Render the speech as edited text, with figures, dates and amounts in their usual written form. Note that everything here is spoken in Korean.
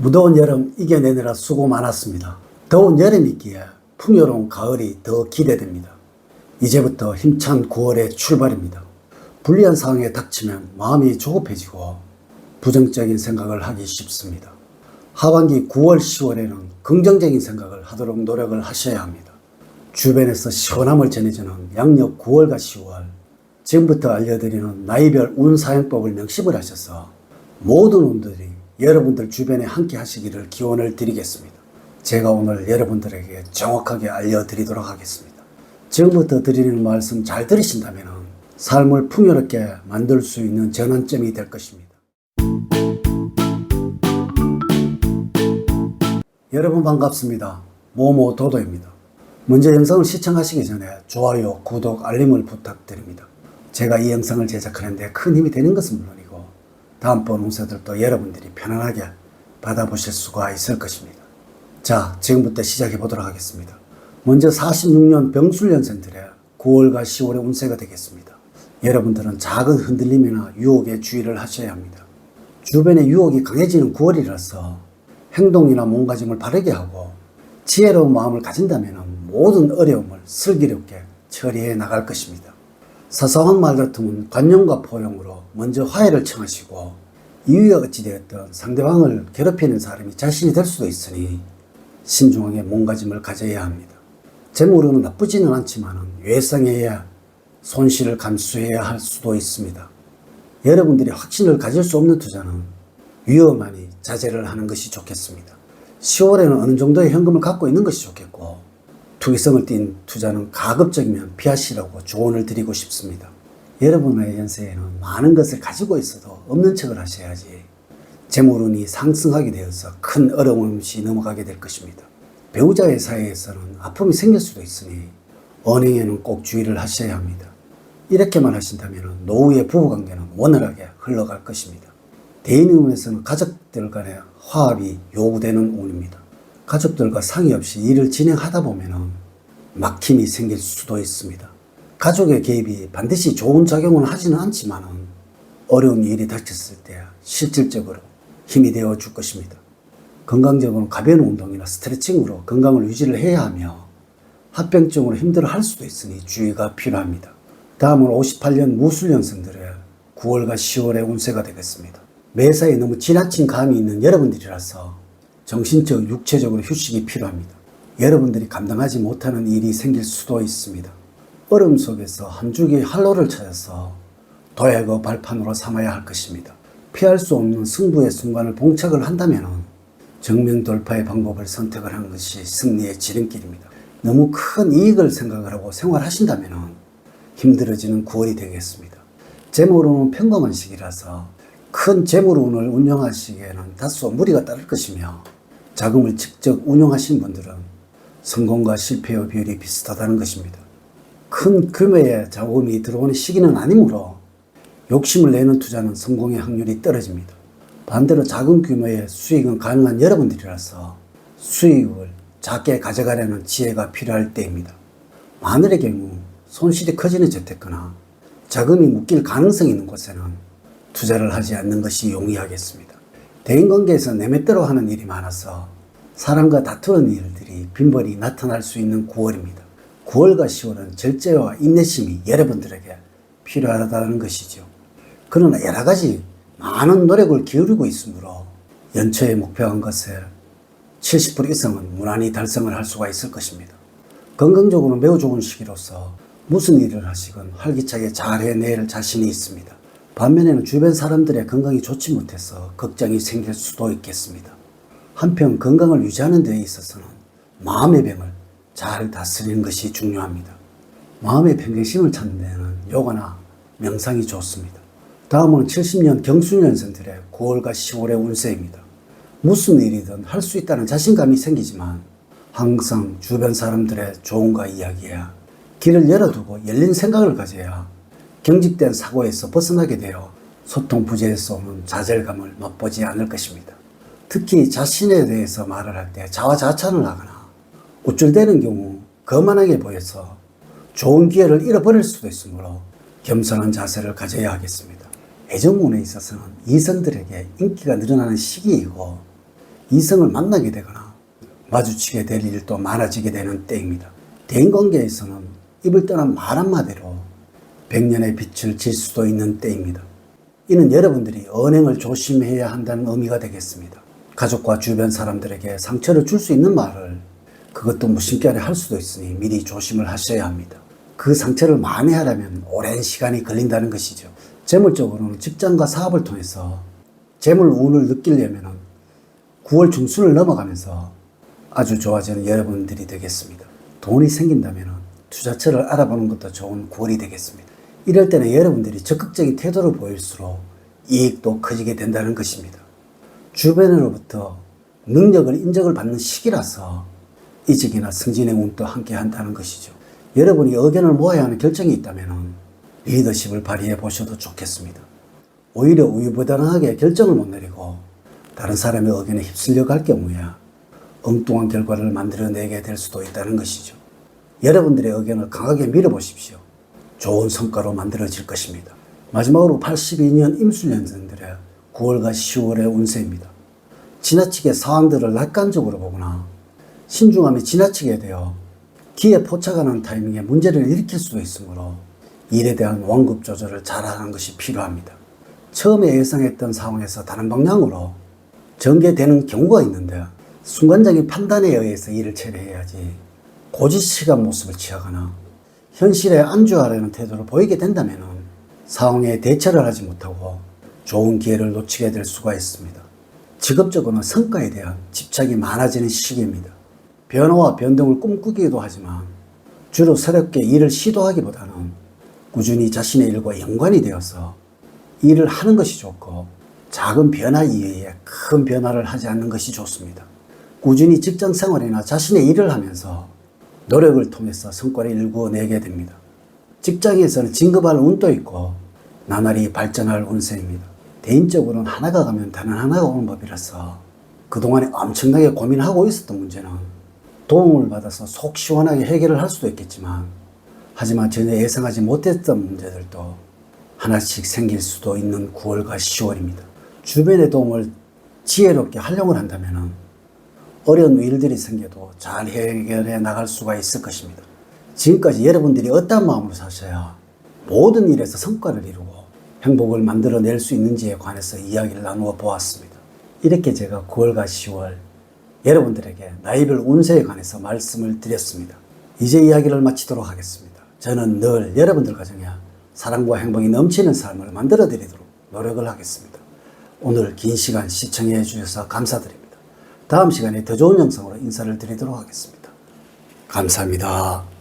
무더운 여름 이겨내느라 수고 많았습니다. 더운 여름이기에 풍요로운 가을이 더 기대됩니다. 이제부터 힘찬 9월의 출발입니다. 불리한 상황에 닥치면 마음이 조급해지고 부정적인 생각을 하기 쉽습니다. 하반기 9월, 10월에는 긍정적인 생각을 하도록 노력을 하셔야 합니다. 주변에서 시원함을 전해주는 양력 9월과 10월, 지금부터 알려드리는 나이별 운사용법을 명심을 하셔서 모든 운들이 여러분들 주변에 함께 하시기를 기원을 드리겠습니다. 제가 오늘 여러분들에게 정확하게 알려드리도록 하겠습니다. 지금부터 드리는 말씀 잘 들으신다면 삶을 풍요롭게 만들 수 있는 전환점이 될 것입니다. 여러분 반갑습니다. 모모도도입니다. 먼저 영상을 시청하시기 전에 좋아요, 구독, 알림을 부탁드립니다. 제가 이 영상을 제작하는데 큰 힘이 되는 것은 물론이고 다음번 운세들도 여러분들이 편안하게 받아보실 수가 있을 것입니다. 자, 지금부터 시작해 보도록 하겠습니다. 먼저 46년 병술년생들의 9월과 10월의 운세가 되겠습니다. 여러분들은 작은 흔들림이나 유혹에 주의를 하셔야 합니다. 주변의 유혹이 강해지는 9월이라서 행동이나 몸가짐을 바르게 하고 지혜로운 마음을 가진다면 모든 어려움을 슬기롭게 처리해 나갈 것입니다. 사소한 말 다툼은 관용과 포용으로 먼저 화해를 청하시고 이유가 어찌되었든 상대방을 괴롭히는 사람이 자신이 될 수도 있으니 신중하게 몸가짐을 가져야 합니다. 재물은 나쁘지는 않지만 외상해야 손실을 감수해야 할 수도 있습니다. 여러분들이 확신을 가질 수 없는 투자는 위험하니 자제를 하는 것이 좋겠습니다. 10월에는 어느 정도의 현금을 갖고 있는 것이 좋겠고 투기성을 띈 투자는 가급적이면 피하시라고 조언을 드리고 싶습니다. 여러분의 연세에는 많은 것을 가지고 있어도 없는 척을 하셔야지 재물운이 상승하게 되어서 큰 어려움 없이 넘어가게 될 것입니다. 배우자의 사이에서는 아픔이 생길 수도 있으니 언행에는 꼭 주의를 하셔야 합니다. 이렇게만 하신다면 노후의 부부관계는 원활하게 흘러갈 것입니다. 대인운에서는 가족들 간의 화합이 요구되는 운입니다. 가족들과 상의 없이 일을 진행하다 보면 막힘이 생길 수도 있습니다. 가족의 개입이 반드시 좋은 작용을 하지는 않지만 어려운 일이 닥쳤을 때 실질적으로 힘이 되어 줄 것입니다. 건강적으로 가벼운 운동이나 스트레칭으로 건강을 유지를 해야 하며 합병증으로 힘들어 할 수도 있으니 주의가 필요합니다. 다음은 58년 무술년생들의 9월과 10월의 운세가 되겠습니다. 매사에 너무 지나친 감이 있는 여러분들이라서 정신적, 육체적으로 휴식이 필요합니다. 여러분들이 감당하지 못하는 일이 생길 수도 있습니다. 어려움 속에서 한 줄기의 활로를 찾아서 도약의 발판으로 삼아야 할 것입니다. 피할 수 없는 승부의 순간을 봉착을 한다면 정면 돌파의 방법을 선택을 하는 것이 승리의 지름길입니다. 너무 큰 이익을 생각을 하고 생활하신다면 힘들어지는 9월이 되겠습니다. 재물운은 평범한 시기라서 큰 재물운을 운영하시기에는 다소 무리가 따를 것이며 자금을 직접 운용하신 분들은 성공과 실패의 비율이 비슷하다는 것입니다. 큰 규모의 자금이 들어오는 시기는 아니므로 욕심을 내는 투자는 성공의 확률이 떨어집니다. 반대로 작은 규모의 수익은 가능한 여러분들이라서 수익을 작게 가져가려는 지혜가 필요할 때입니다. 마늘의 경우 손실이 커지는 재테크나 자금이 묶일 가능성이 있는 곳에는 투자를 하지 않는 것이 용이하겠습니다. 대인관계에서 내 멋대로 하는 일이 많아서 사람과 다투는 일들이 빈번히 나타날 수 있는 9월입니다. 9월과 10월은 절제와 인내심이 여러분들에게 필요하다는 것이죠. 그러나 여러 가지 많은 노력을 기울이고 있으므로 연초에 목표한 것에 70% 이상은 무난히 달성을 할 수가 있을 것입니다. 건강적으로 매우 좋은 시기로서 무슨 일을 하시건 활기차게 잘 해낼 자신이 있습니다. 반면에는 주변 사람들의 건강이 좋지 못해서 걱정이 생길 수도 있겠습니다. 한편 건강을 유지하는 데 있어서는 마음의 병을 잘 다스리는 것이 중요합니다. 마음의 평정심을 찾는 데는 요가나 명상이 좋습니다. 다음은 70년 경술년생들의 9월과 10월의 운세입니다. 무슨 일이든 할 수 있다는 자신감이 생기지만 항상 주변 사람들의 조언과 이야기야 길을 열어두고 열린 생각을 가져야 경직된 사고에서 벗어나게 되어 소통 부재에서 오는 좌절감을 맛보지 않을 것입니다. 특히 자신에 대해서 말을 할 때 자화자찬을 하거나 우쭐대는 경우 거만하게 보여서 좋은 기회를 잃어버릴 수도 있으므로 겸손한 자세를 가져야 하겠습니다. 애정운에 있어서는 이성들에게 인기가 늘어나는 시기이고 이성을 만나게 되거나 마주치게 될 일도 많아지게 되는 때입니다. 대인관계에서는 입을 떠난 말 한마디로 백년의 빛을 질 수도 있는 때입니다. 이는 여러분들이 언행을 조심해야 한다는 의미가 되겠습니다. 가족과 주변 사람들에게 상처를 줄 수 있는 말을 그것도 무심결에 할 수도 있으니 미리 조심을 하셔야 합니다. 그 상처를 만회하려면 오랜 시간이 걸린다는 것이죠. 재물적으로는 직장과 사업을 통해서 재물 운을 느끼려면 9월 중순을 넘어가면서 아주 좋아지는 여러분들이 되겠습니다. 돈이 생긴다면 투자처를 알아보는 것도 좋은 9월이 되겠습니다. 이럴 때는 여러분들이 적극적인 태도를 보일수록 이익도 커지게 된다는 것입니다. 주변으로부터 능력을 인정을 받는 시기라서 이직이나 승진의 운도 함께 한다는 것이죠. 여러분이 의견을 모아야 하는 결정이 있다면 리더십을 발휘해 보셔도 좋겠습니다. 오히려 우유부단하게 결정을 못 내리고 다른 사람의 의견에 휩쓸려 갈 경우에 엉뚱한 결과를 만들어내게 될 수도 있다는 것이죠. 여러분들의 의견을 강하게 밀어보십시오. 좋은 성과로 만들어질 것입니다. 마지막으로 82년 임술년생들의 9월과 10월의 운세입니다. 지나치게 상황들을 낙관적으로 보거나 신중함이 지나치게 되어 기에 포착하는 타이밍에 문제를 일으킬 수도 있으므로 일에 대한 완급 조절을 잘하는 것이 필요합니다. 처음에 예상했던 상황에서 다른 방향으로 전개되는 경우가 있는데 순간적인 판단에 의해서 일을 처리해야지 고지식한 모습을 취하거나 현실에 안주하려는 태도를 보이게 된다면 상황에 대처를 하지 못하고 좋은 기회를 놓치게 될 수가 있습니다. 직업적으로는 성과에 대한 집착이 많아지는 시기입니다. 변화와 변동을 꿈꾸기도 하지만 주로 새롭게 일을 시도하기보다는 꾸준히 자신의 일과 연관이 되어서 일을 하는 것이 좋고 작은 변화 이외에 큰 변화를 하지 않는 것이 좋습니다. 꾸준히 직장 생활이나 자신의 일을 하면서 노력을 통해서 성과를 일구어내게 됩니다. 직장에서는 진급할 운도 있고 나날이 발전할 운세입니다. 개인적으로는 하나가 가면 다른 하나가 오는 법이라서 그동안에 엄청나게 고민하고 있었던 문제는 도움을 받아서 속 시원하게 해결을 할 수도 있겠지만 하지만 전혀 예상하지 못했던 문제들도 하나씩 생길 수도 있는 9월과 10월입니다. 주변의 도움을 지혜롭게 활용을 한다면 어려운 일들이 생겨도 잘 해결해 나갈 수가 있을 것입니다. 지금까지 여러분들이 어떤 마음으로 사셔야 모든 일에서 성과를 이루고 행복을 만들어낼 수 있는지에 관해서 이야기를 나누어 보았습니다. 이렇게 제가 9월과 10월 여러분들에게 나이별 운세에 관해서 말씀을 드렸습니다. 이제 이야기를 마치도록 하겠습니다. 저는 늘 여러분들 가정에 사랑과 행복이 넘치는 삶을 만들어 드리도록 노력을 하겠습니다. 오늘 긴 시간 시청해 주셔서 감사드립니다. 다음 시간에 더 좋은 영상으로 인사를 드리도록 하겠습니다. 감사합니다.